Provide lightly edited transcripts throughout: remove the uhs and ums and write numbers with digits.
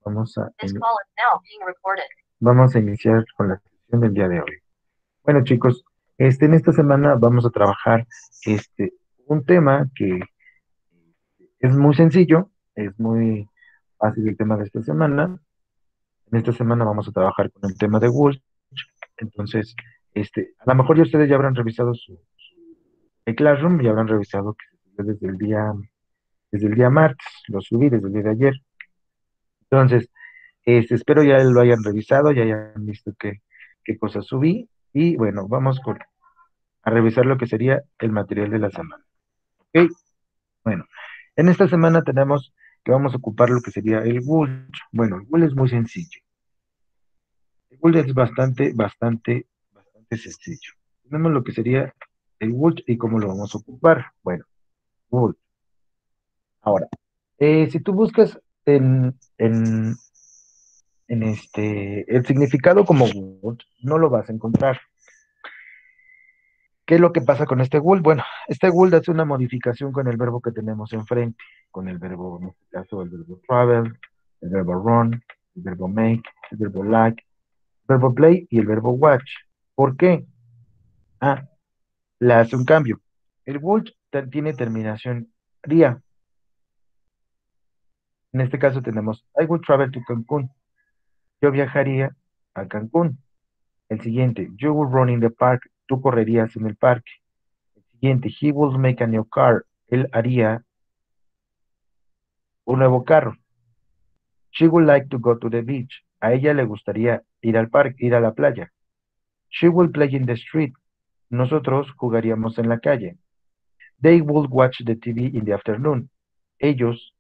Vamos a, vamos a iniciar con la sesión del día de hoy. Bueno, chicos, en esta semana vamos a trabajar un tema que es muy sencillo, es muy fácil el tema de esta semana. En esta semana vamos a trabajar con el tema de Wool. Entonces, a lo mejor ya ustedes ya habrán revisado el Classroom, ya habrán revisado que se subió desde el día martes, lo subí desde el día de ayer. Entonces, espero ya lo hayan revisado, ya hayan visto qué cosas subí. Y bueno, a revisar lo que sería el material de la semana. ¿Ok? Bueno, en esta semana tenemos que vamos a ocupar lo que sería el Wool. Bueno, el Wool es muy sencillo. El Wool es bastante sencillo. Tenemos lo que sería el Wool y cómo lo vamos a ocupar. Bueno, Wool. Ahora, si tú buscas el significado como Wool, no lo vas a encontrar. ¿Qué es lo que pasa con este would? Bueno, este would hace una modificación con el verbo que tenemos enfrente, con el verbo, en este caso, el verbo travel, el verbo run, el verbo make, el verbo like, el verbo play y el verbo watch. ¿Por qué? Ah, le hace un cambio. El would tiene terminación ría. En este caso tenemos I would travel to Cancún. Yo viajaría a Cancún. El siguiente, you would run in the park. Tú correrías en el parque. El siguiente, he would make a new car. Él haría un nuevo carro. She would like to go to the beach. A ella le gustaría ir al parque, ir a la playa. She will play in the street. Nosotros jugaríamos en la calle. They would watch the TV in the afternoon. Ellos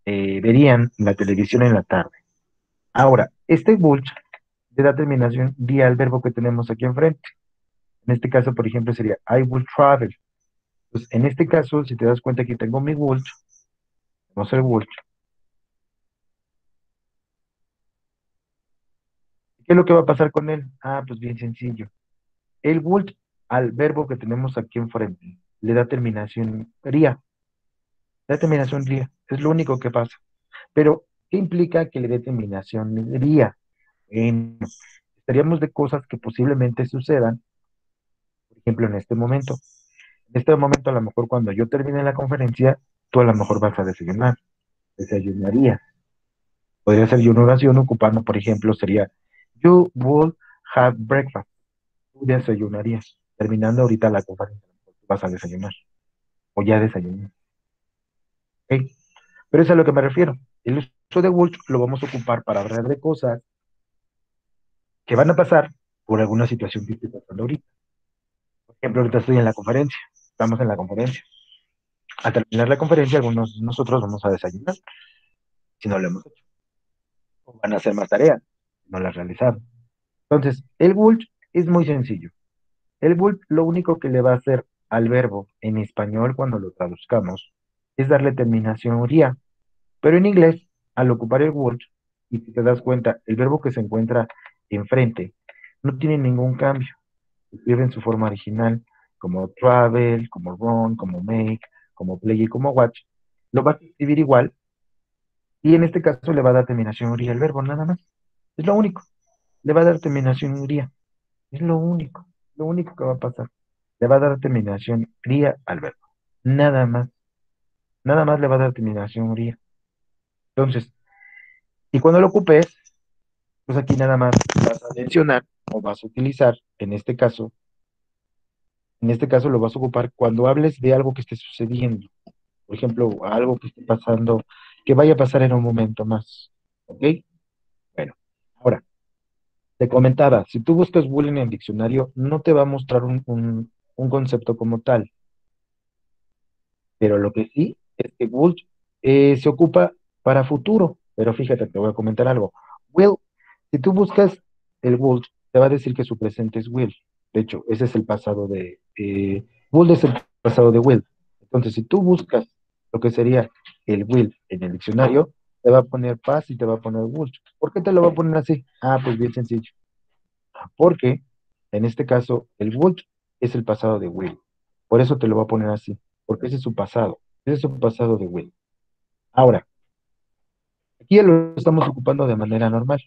verían la televisión en la tarde. Ahora, este would le da terminación día al verbo que tenemos aquí enfrente. En este caso, por ejemplo, sería I will travel. Pues en este caso, si te das cuenta que tengo mi would, tenemos el would. ¿Qué es lo que va a pasar con él? Ah, pues bien sencillo. El would al verbo que tenemos aquí enfrente le da terminación ría. Le da terminación ría. Es lo único que pasa. Pero, ¿qué implica que le dé terminación ría? Bueno, estaríamos de cosas que posiblemente sucedan, por ejemplo, en este momento. En este momento, a lo mejor cuando yo termine la conferencia, tú a lo mejor vas a desayunar. Desayunaría. Podría ser yo una oración ocupando, por ejemplo, sería You will have breakfast. Tú desayunarías. Terminando ahorita la conferencia, vas a desayunar. O ya desayuné. ¿Ok? Pero es a lo que me refiero. El uso de would lo vamos a ocupar para hablar de cosas que van a pasar por alguna situación que esté pasando ahorita. Por ejemplo, ahorita estoy en la conferencia. Estamos en la conferencia. Al terminar la conferencia, algunos de nosotros vamos a desayunar, si no lo hemos hecho. O van a hacer más tareas, si no las realizaron. Entonces, el would es muy sencillo. El would lo único que le va a hacer al verbo en español cuando lo traduzcamos es darle terminación ría. Pero en inglés, al ocupar el would, y si te das cuenta, el verbo que se encuentra enfrente no tiene ningún cambio. Se escribe en su forma original, como travel, como run, como make, como play y como watch. Lo vas a escribir igual, y en este caso le va a dar terminación ría al verbo, nada más. Es lo único. Le va a dar terminación ría. Es lo único que va a pasar. Le va a dar terminación ría al verbo. Nada más. Nada más le va a dar terminación ría. Entonces, y cuando lo ocupes, pues aquí nada más vas a mencionar o vas a utilizar, en este caso lo vas a ocupar cuando hables de algo que esté sucediendo. Por ejemplo, algo que esté pasando, que vaya a pasar en un momento más. ¿Ok? Bueno, ahora, te comentaba, si tú buscas bullying en el diccionario, no te va a mostrar un concepto como tal, pero lo que sí es que will se ocupa para futuro. Pero fíjate, te voy a comentar algo. Will, si tú buscas el will, te va a decir que su presente es will. De hecho, ese es el pasado will es el pasado de will. Entonces, si tú buscas lo que sería el will en el diccionario, te va a poner past y te va a poner will. ¿Por qué te lo va a poner así? Ah, pues bien sencillo. Porque en este caso, el would es el pasado de will. Por eso te lo va a poner así, porque ese es su pasado. Ese es su pasado de will. Ahora, Aquí ya lo estamos ocupando de manera normal,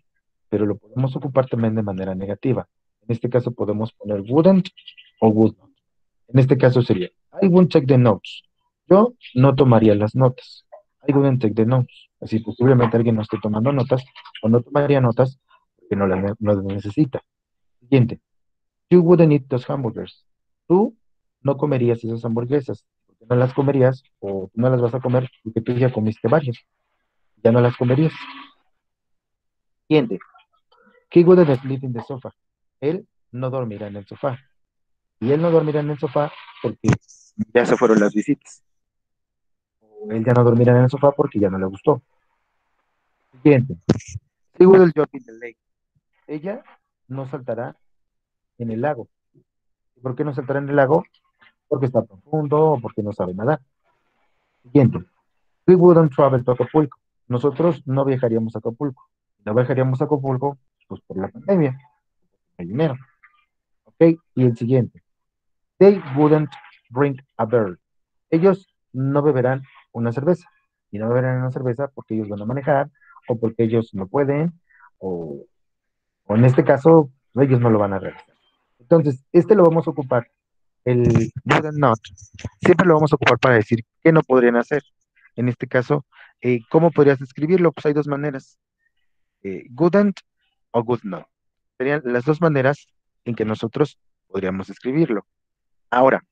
pero lo podemos ocupar también de manera negativa. En este caso podemos poner wouldn't o would not. En este caso sería, I won't take the notes. Yo no tomaría las notas. I wouldn't take the notes. Así posiblemente alguien no esté tomando notas o no tomaría notas porque no las necesita. Siguiente, you wouldn't eat those hamburgers. Tú no comerías esas hamburguesas. Porque no las comerías o no las vas a comer porque tú ya comiste varias. Ya no las comerías. Siguiente, he wouldn't sleep in the sofa. Él no dormirá en el sofá. Y él no dormirá en el sofá porque ya se fueron las visitas. O él ya no dormirá en el sofá porque ya no le gustó. Siguiente. She wouldn't jump in the lake. Ella no saltará en el lago. ¿Por qué no saltará en el lago? Porque está profundo o porque no sabe nadar. Siguiente. We wouldn't travel to Acapulco. Nosotros no viajaríamos a Acapulco. No viajaríamos a Acapulco pues por la pandemia. No hay dinero. ¿Ok? Y el siguiente. They wouldn't drink a beer. Ellos no beberán una cerveza. Y no beberán una cerveza porque ellos van a manejar, o porque ellos no pueden, o, o en este caso, ellos no lo van a realizar. Entonces, este lo vamos a ocupar, el would not, siempre lo vamos a ocupar para decir qué no podrían hacer. En este caso, ¿cómo podrías escribirlo? Pues hay dos maneras, wouldn't o would not. Serían las dos maneras en que nosotros podríamos escribirlo. Ahora,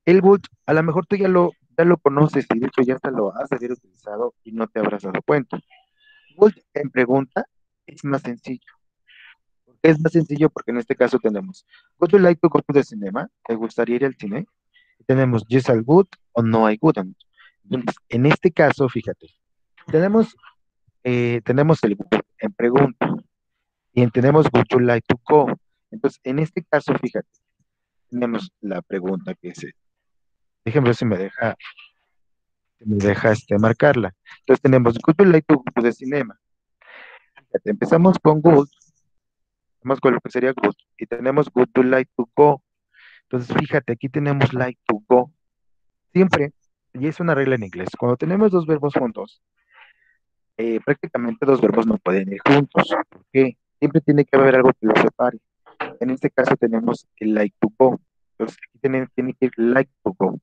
el would, a lo mejor tú ya lo conoces y de hecho ya hasta lo has de haber utilizado y no te habrás dado cuenta. Would en pregunta es más sencillo. Es más sencillo porque en este caso tenemos, would you like to go to the cinema? ¿Te gustaría ir al cine? Y tenemos yes I would o no I wouldn't. Entonces, en este caso, fíjate, tenemos, tenemos el would en pregunta y tenemos would you like to go. Entonces, en este caso, fíjate, tenemos la pregunta que es, déjenme ver si me deja marcarla. Entonces tenemos would you like to go to the cinema. Fíjate, empezamos con would, empezamos con lo que sería would y tenemos would you like to go. Entonces, fíjate, aquí tenemos like to go. Siempre, y es una regla en inglés, cuando tenemos dos verbos juntos, prácticamente dos verbos no pueden ir juntos. ¿Por qué? Siempre tiene que haber algo que los separe. En este caso tenemos el like to go. Entonces, aquí tiene que ir like to go.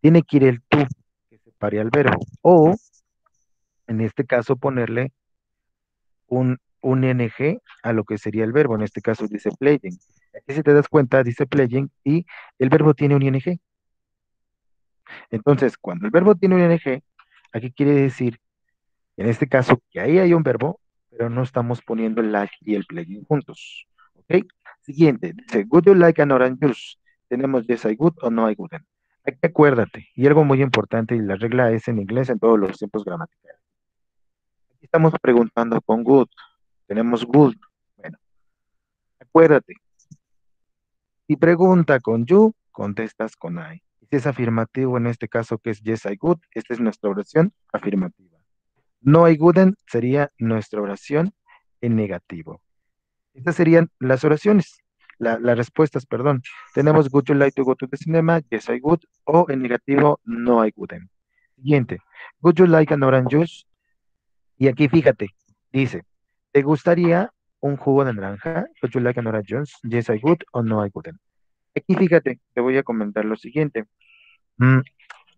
Tiene que ir el to, que separe al verbo. O, en este caso, ponerle un ing a lo que sería el verbo. En este caso dice playing. Aquí si te das cuenta, dice playing y el verbo tiene un ing. Entonces, cuando el verbo tiene un ing, aquí quiere decir, en este caso, que ahí hay un verbo, pero no estamos poniendo el like y el playing juntos. ¿Ok? Siguiente, dice, would you like an orange juice? Tenemos yes, I would o no, I wouldn't. Aquí acuérdate, y algo muy importante, y la regla es en inglés en todos los tiempos gramaticales. Aquí estamos preguntando con would, tenemos would. Bueno, acuérdate, si pregunta con you, contestas con I. Si es afirmativo, en este caso que es yes, I would, esta es nuestra oración afirmativa. No I wouldn't sería nuestra oración en negativo. Estas serían las oraciones, las respuestas, perdón. Tenemos would you like to go to the cinema? Yes, I would. O en negativo, no, I wouldn't. Siguiente. Would you like an orange juice? Y aquí fíjate, dice, ¿te gustaría un jugo de naranja? Would you like an orange juice? Yes, I would. O no, I wouldn't. Aquí fíjate, te voy a comentar lo siguiente. Mm,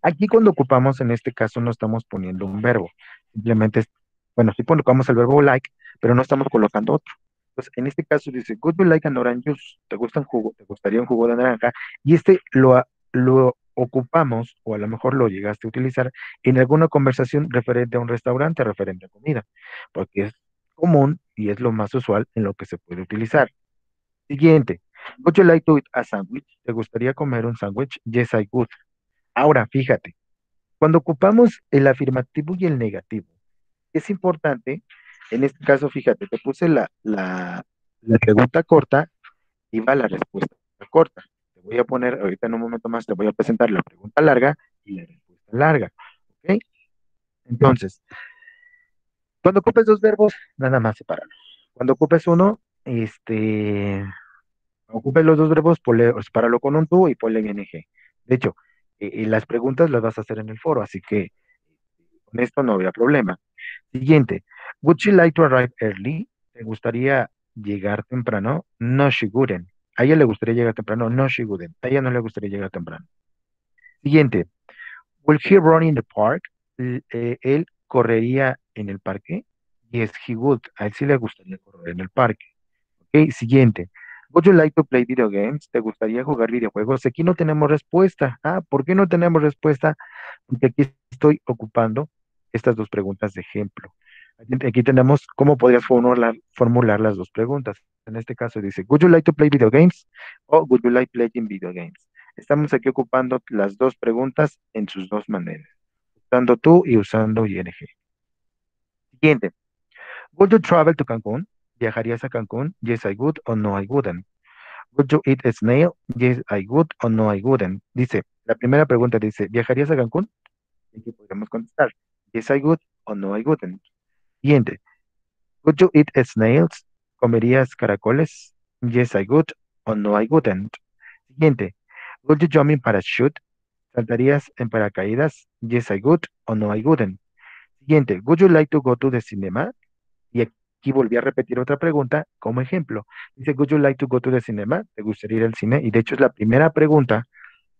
Aquí cuando ocupamos, en este caso, no estamos poniendo un verbo. Simplemente, bueno, sí colocamos el verbo like, pero no estamos colocando otro. Entonces, en este caso dice, would you like an orange juice? ¿Te gusta un jugo? ¿Te gustaría un jugo de naranja? Y este lo ocupamos, o a lo mejor lo llegaste a utilizar en alguna conversación referente a un restaurante, referente a comida, porque es común y es lo más usual en lo que se puede utilizar. Siguiente, would you like to eat a sandwich? ¿Te gustaría comer un sándwich? Yes, I would. Ahora, fíjate. Cuando ocupamos el afirmativo y el negativo, es importante, en este caso, fíjate, te puse la pregunta corta y va la respuesta corta. Te voy a poner, ahorita en un momento más, te voy a presentar la pregunta larga y la respuesta larga. ¿Ok? Entonces, cuando ocupes dos verbos, nada más sepáralos. Cuando ocupes uno, ocupes los dos verbos, sepáralo con un tú y ponle ing. De hecho, las preguntas las vas a hacer en el foro, así que con esto no había problema. Siguiente. Would you like to arrive early? ¿Te gustaría llegar temprano? No, she wouldn't. A ella le gustaría llegar temprano. No, she wouldn't. A ella no le gustaría llegar temprano. Siguiente. Will he run in the park? ¿Él correría en el parque? Yes, he would. A él sí le gustaría correr en el parque. Ok, siguiente. Would you like to play video games? ¿Te gustaría jugar videojuegos? Aquí no tenemos respuesta. Ah, ¿por qué no tenemos respuesta? Porque aquí estoy ocupando estas dos preguntas de ejemplo. Aquí tenemos cómo podrías formular las dos preguntas. En este caso dice, ¿Would you like to play video games? O ¿Would you like playing video games? Estamos aquí ocupando las dos preguntas en sus dos maneras, usando tú y usando ing. Siguiente. Would you travel to Cancún? ¿Viajarías a Cancún? Yes, I would o no, I wouldn't. Would you eat a snail? Yes, I would o no, I wouldn't. Dice, la primera pregunta dice, ¿viajarías a Cancún? Y aquí podemos contestar, yes, I would o no, I wouldn't. Siguiente. Would you eat snails? ¿Comerías caracoles? Yes, I would o no, I wouldn't. Siguiente. Would you jump in parachute? ¿Saltarías en paracaídas? Yes, I would o no, I wouldn't. Siguiente. Would you like to go to the cinema? Y aquí volví a repetir otra pregunta como ejemplo. Dice, Would you like to go to the cinema? ¿Te gustaría ir al cine? Y de hecho es la primera pregunta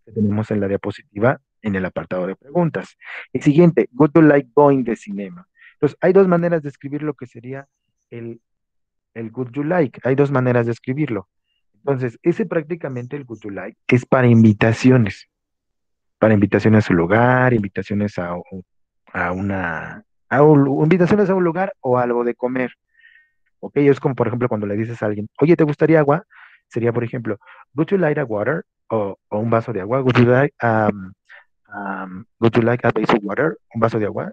que tenemos en la diapositiva en el apartado de preguntas. El siguiente, Would you like going the cinema? Entonces, hay dos maneras de escribir lo que sería el, el Would you like. Hay dos maneras de escribirlo. Entonces, ese prácticamente el Would you like es para invitaciones a su lugar, invitaciones a una, invitaciones a un lugar o algo de comer. ¿Ok? Es como, por ejemplo, cuando le dices a alguien, oye, ¿te gustaría agua? Sería, por ejemplo, would you like a water? O un vaso de agua. Would you like a base of water? Un vaso de agua.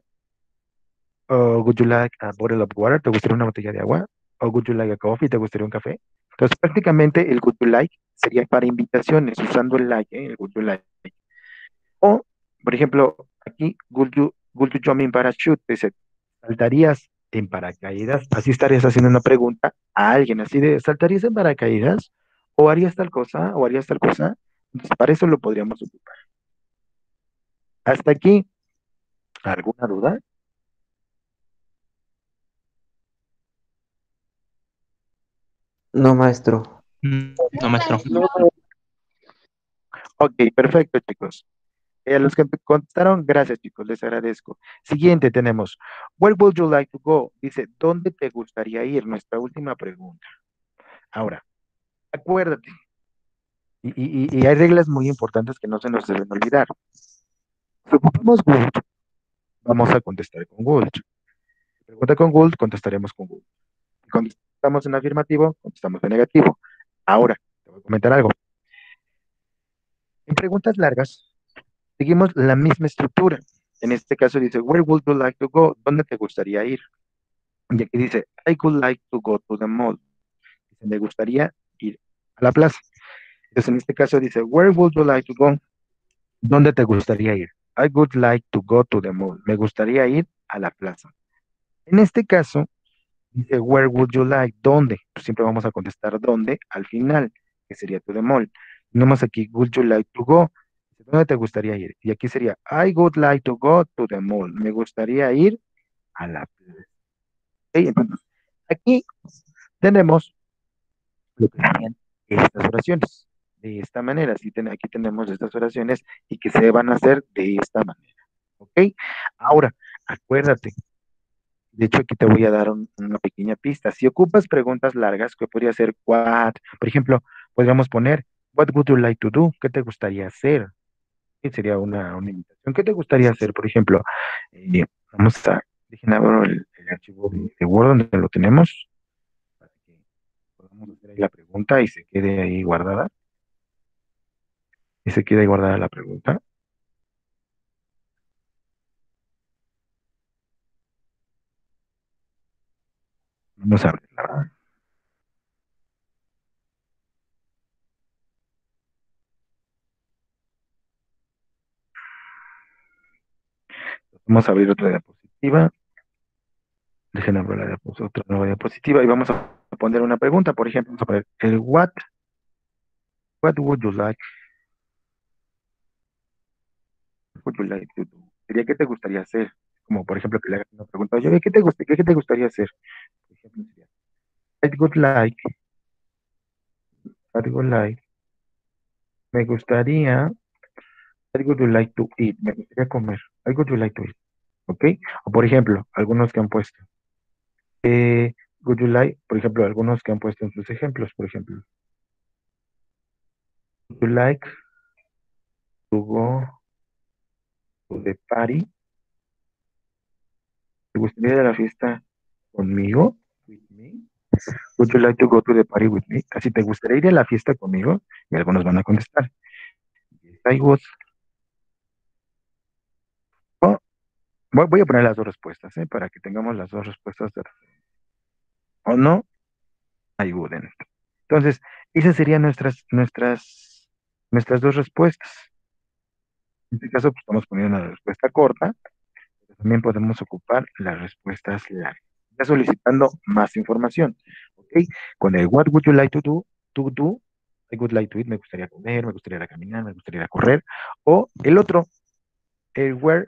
O would you like a bottle of water? ¿Te gustaría una botella de agua? O would you like a coffee? ¿Te gustaría un café? Entonces, prácticamente el would you like sería para invitaciones, usando el like, el would you like. O, por ejemplo, aquí, would you jump in parachute? Dice, ¿saltarías en paracaídas? Así estarías haciendo una pregunta a alguien, así de, ¿saltarías en paracaídas? ¿O harías tal cosa? ¿O harías tal cosa? Entonces, para eso lo podríamos ocupar. Hasta aquí, ¿alguna duda? No, maestro. No, maestro. Ok, perfecto, chicos. A los que contestaron, gracias, chicos, les agradezco. Siguiente tenemos, Where would you like to go? Dice, ¿dónde te gustaría ir? Nuestra última pregunta. Ahora, acuérdate, y hay reglas muy importantes que no se nos deben olvidar. Si ocupamos would, vamos a contestar con would. Si pregunta con would, contestaremos con would. Si contestamos en afirmativo, contestamos en negativo. Ahora, te voy a comentar algo. En preguntas largas, seguimos la misma estructura. En este caso dice, Where would you like to go? ¿Dónde te gustaría ir? Y aquí dice, I would like to go to the mall. Dice, me gustaría ir a la plaza. Entonces, en este caso dice, Where would you like to go? ¿Dónde te gustaría ir? I would like to go to the mall. Me gustaría ir a la plaza. En este caso, dice, Where would you like? ¿Dónde? Pues siempre vamos a contestar dónde al final, que sería to the mall. Nomás aquí, would you like to go? ¿Dónde te gustaría ir? Y aquí sería, I would like to go to the mall. Me gustaría ir a la plaza. ¿Ok? Entonces, aquí tenemos lo que serían estas oraciones. De esta manera, aquí tenemos estas oraciones y que se van a hacer de esta manera. ¿Ok? Ahora, acuérdate, de hecho aquí te voy a dar una pequeña pista. Si ocupas preguntas largas, que podría ser what, por ejemplo, podríamos poner, what would you like to do? ¿Qué te gustaría hacer? Que sería una invitación. ¿Qué te gustaría hacer? Por ejemplo, vamos a, déjenme abrir el archivo de Word donde lo tenemos, para que podamos hacer ahí la pregunta y se quede ahí guardada. Y se queda ahí guardada la pregunta. Vamos a abrirla. Vamos a abrir otra diapositiva. Dejen abrir otra nueva diapositiva y vamos a poner una pregunta. Por ejemplo, vamos a poner el what would you like to do? Sería, ¿qué te gustaría hacer? como por ejemplo que le hagas una pregunta, oye, qué te gustaría hacer? Por ejemplo, sería, I would like, I would like, me gustaría, I would like to eat, me gustaría comer, I would like to eat, ¿ok? O por ejemplo, algunos que han puesto, would you like, por ejemplo, algunos que han puesto en sus ejemplos, por ejemplo, would you like to go to the party? ¿Te gustaría ir a la fiesta conmigo? With me? Would you like to go to the party with me? Así, ¿te gustaría ir a la fiesta conmigo? Y algunos van a contestar, yes, I would. O, voy a poner las dos respuestas, ¿eh? Para que tengamos las dos respuestas o no, I wouldn't. Entonces, esas serían nuestras dos respuestas. En este caso, pues, estamos poniendo una respuesta corta, pero también podemos ocupar las respuestas largas. Ya solicitando más información, ¿ok? Con el what would you like to do, I would like to eat, me gustaría comer, me gustaría ir a caminar, me gustaría ir a correr, o el otro, el where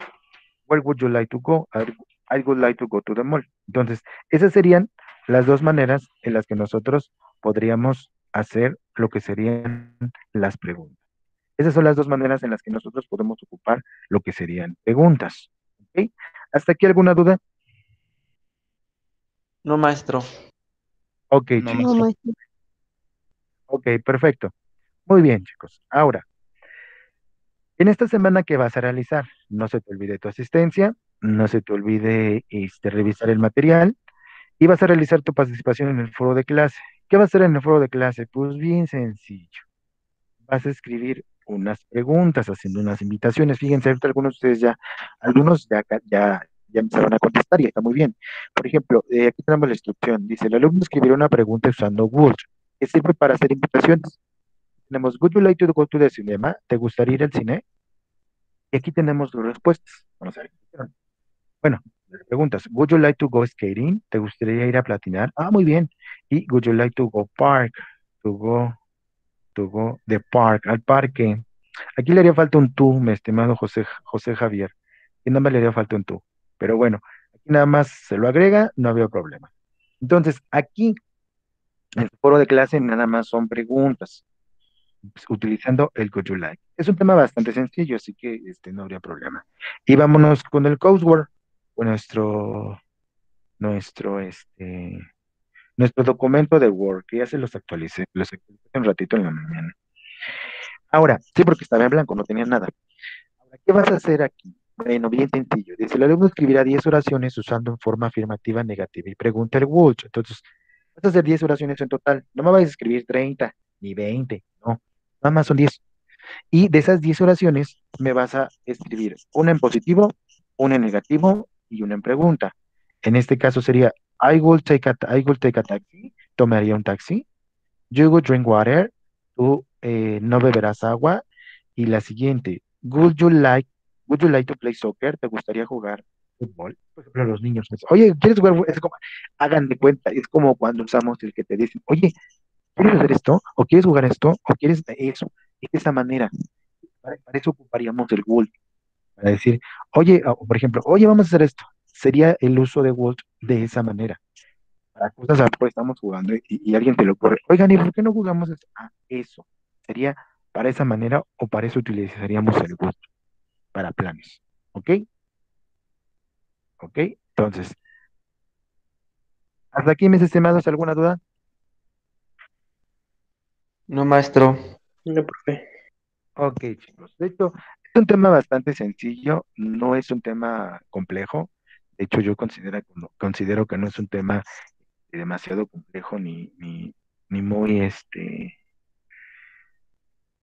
would you like to go? I would like to go to the mall. Entonces, esas serían las dos maneras en las que nosotros podríamos hacer lo que serían las preguntas. Esas son las dos maneras en las que nosotros podemos ocupar lo que serían preguntas. ¿Ok? ¿Hasta aquí alguna duda? No, maestro. Ok, No, chicos. No, maestro. maestro. Ok, perfecto. Muy bien, chicos. Ahora, en esta semana, ¿qué vas a realizar? No se te olvide tu asistencia, no se te olvide revisar el material y vas a realizar tu participación en el foro de clase. ¿Qué va a hacer en el foro de clase? Pues bien sencillo. Vas a escribir unas preguntas, haciendo unas invitaciones. Fíjense, ahorita algunos ya empezaron a contestar y está muy bien. Por ejemplo, aquí tenemos la instrucción. Dice, el alumno escribirá una pregunta usando Word, que sirve para hacer invitaciones. Tenemos, would you like to go to the cinema? ¿Te gustaría ir al cine? Y aquí tenemos las respuestas. Vamos a ver. Bueno, las preguntas. Would you like to go skating? ¿Te gustaría ir a patinar? Ah, muy bien. Y would you like to go park? To go, the park, al parque. Aquí le haría falta un tú, mi estimado José Javier. Y nada más le haría falta un tú. Pero bueno, aquí nada más se lo agrega, no había problema. Entonces, aquí en el foro de clase nada más son preguntas, pues, utilizando el Would you like. Es un tema bastante sencillo, así que no habría problema. Y vámonos con el coursework, con nuestro, este, nuestro documento de Word, que ya se los actualicé un ratito en la mañana. Ahora, sí, porque estaba en blanco, no tenía nada. Ahora, ¿qué vas a hacer aquí? Bueno, bien sencillo. Dice, el alumno escribirá 10 oraciones usando en forma afirmativa, negativa y pregunta el would. Entonces, vas a hacer 10 oraciones en total. No me vais a escribir 30 ni 20, no. Nada más son 10. Y de esas 10 oraciones me vas a escribir una en positivo, una en negativo y una en pregunta. En este caso sería, I will take a taxi. Tomaría un taxi. You would drink water. Tú no beberás agua. Y la siguiente, would you like to play soccer? ¿Te gustaría jugar fútbol? Por ejemplo, los niños. Oye, ¿quieres jugar? Hagan de cuenta, es como cuando usamos el que te dicen, oye, ¿quieres hacer esto? ¿O quieres jugar esto? ¿O quieres eso? Es de esa manera. Para eso ocuparíamos el would. Para decir, oye, o por ejemplo, oye, vamos a hacer esto. Sería el uso de would de esa manera. Para cosas, pues estamos jugando y alguien te lo ocurre. Oigan, ¿y por qué no jugamos eso? Ah, eso. Sería para esa manera o para eso utilizaríamos el would para planes. ¿Ok? ¿Ok? Entonces, hasta aquí, mis estimados, ¿alguna duda? No, maestro. No, profe. Ok, chicos. De hecho, es un tema bastante sencillo, no es un tema complejo. De hecho, yo considero que no es un tema demasiado complejo ni muy